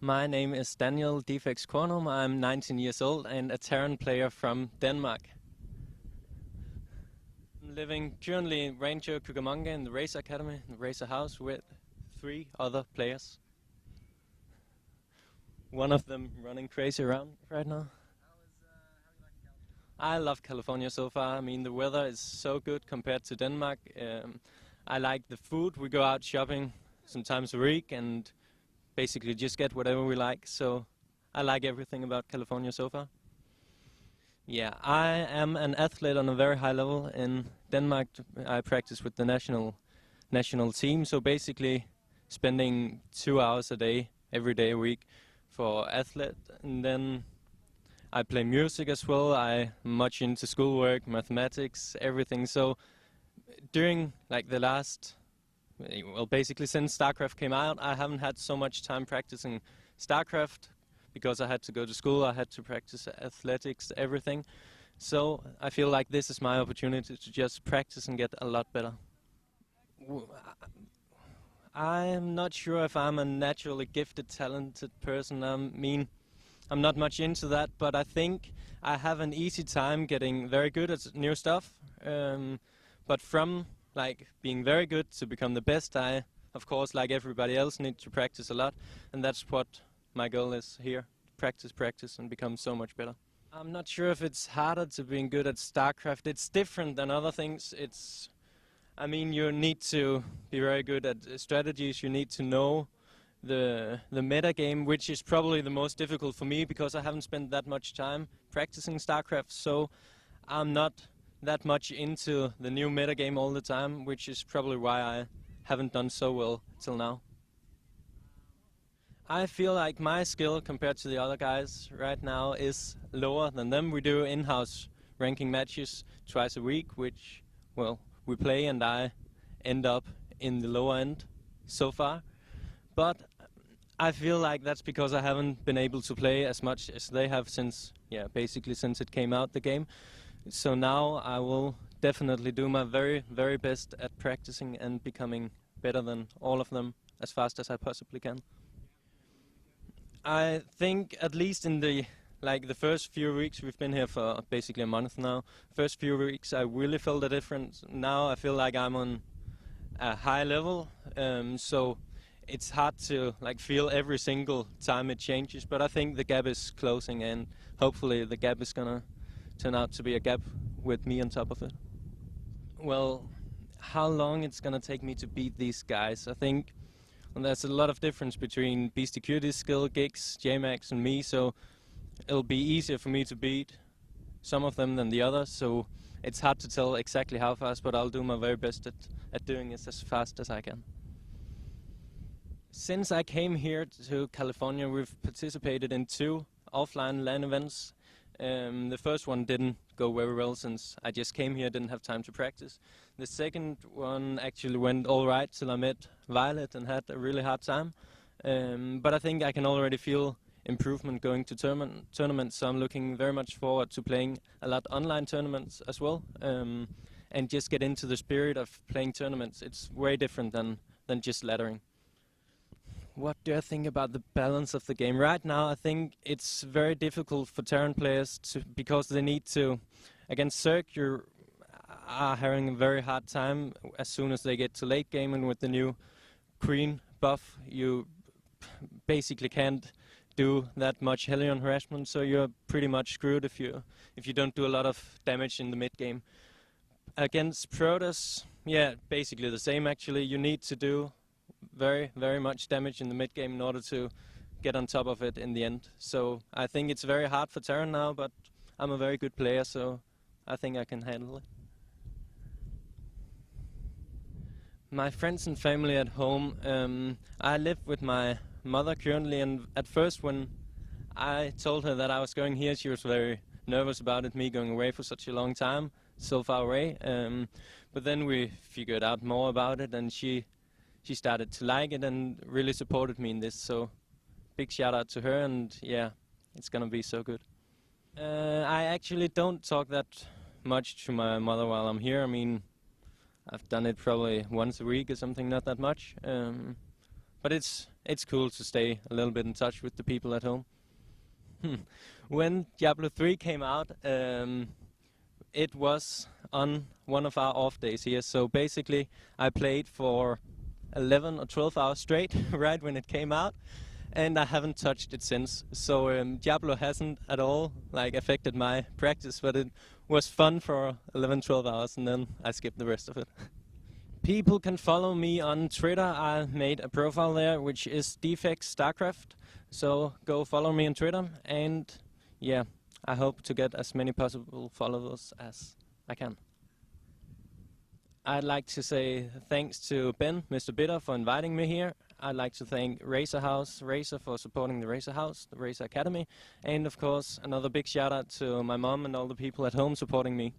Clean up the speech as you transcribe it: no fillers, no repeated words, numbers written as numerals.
My name is Daniel Deffex Kornum. I'm 19 years old and a Terran player from Denmark. I'm living currently in Ranger Cucamonga in the Razer Academy, in the Razer house, with 3 other players. One of them running crazy around right now. I love California so far. I mean, the weather is so good compared to Denmark. I like the food. We go out shopping sometimes a week and basically just get whatever we like. So I like everything about California so far. Yeah, I am an athlete on a very high level. In Denmark, I practice with the national team. So basically spending 2 hours a day, every day a week for athlete. And then I play music as well. I'm much into schoolwork, mathematics, everything. So during like the last, well, basically since StarCraft came out, I haven't had so much time practicing StarCraft because I had to go to school, I had to practice athletics, everything. So I feel like this is my opportunity to just practice and get a lot better. I'm not sure if I'm a naturally gifted, talented person. I mean, I'm not much into that, but I think I have an easy time getting very good at new stuff. But from like being very good to become the best, I, of course, like everybody else, need to practice a lot, and that's what my goal is here: practice, and become so much better. I'm not sure if it's harder to being good at StarCraft. It's different than other things. I mean, you need to be very good at strategies. You need to know the meta game, which is probably the most difficult for me because I haven't spent that much time practicing StarCraft. So I'm not that much into the new meta game all the time, which is probably why I haven't done so well till now. I feel like my skill compared to the other guys right now is lower than them. We do in-house ranking matches twice a week, which, well, we play, and I end up in the lower end so far. But I feel like that's because I haven't been able to play as much as they have since, basically since it came out, the game. So now I will definitely do my very, very best at practicing and becoming better than all of them as fast as I possibly can. I think at least in the first few weeks, we've been here for basically a month now. First few weeks I really felt a difference. Now I feel like I'm on a high level, so it's hard to feel every single time it changes, but I think the gap is closing, and hopefully the gap is gonna turn out to be a gap with me on top of it. Well, how long it's gonna take me to beat these guys? I think there's a lot of difference between Beastie Cutie's skill, Gigs, J-Max and me, so it'll be easier for me to beat some of them than the others, so it's hard to tell exactly how fast, but I'll do my very best at doing this as fast as I can. Since I came here to California, we've participated in 2 offline LAN events. The first one didn't go very well since I just came here, didn't have time to practice. The second one actually went all right till I met Violet and had a really hard time. But I think I can already feel improvement going to tournaments, so I'm looking very much forward to playing a lot online tournaments as well, and just get into the spirit of playing tournaments. It's way different than just laddering. What do I think about the balance of the game? Right now I think it's very difficult for Terran players because they need to, against Zerg you are having a very hard time as soon as they get to late game, and with the new Queen buff you basically can't do that much Hellion harassment, so you're pretty much screwed if you don't do a lot of damage in the mid game. Against Protoss, yeah, basically the same actually. You need to do very, very much damage in the mid game in order to get on top of it in the end. So I think it's very hard for Terran now, but I'm a very good player, so I think I can handle it. My friends and family at home, I live with my mother currently, and at first when I told her that I was going here, she was very nervous about it, me going away for such a long time, so far away. But then we figured out more about it, and she started to like it and really supported me in this, so big shout out to her, and yeah, it's gonna be so good. I actually don't talk that much to my mother while I'm here. I mean, I've done it probably once a week or something, not that much. But it's it's cool to stay a little bit in touch with the people at home. When Diablo 3 came out, it was on one of our off days here, so basically I played for 11 or 12 hours straight right when it came out, and I haven't touched it since. So Diablo hasn't at all affected my practice, but it was fun for 11-12 hours, and then I skipped the rest of it. People can follow me on Twitter. I made a profile there, which is Deffex StarCraft. So go follow me on Twitter, and yeah, I hope to get as many possible followers as I can. I'd like to say thanks to Ben, MrBitter, for inviting me here. I'd like to thank Razer for supporting the Razer House, the Razer Academy, and of course another big shout out to my mom and all the people at home supporting me.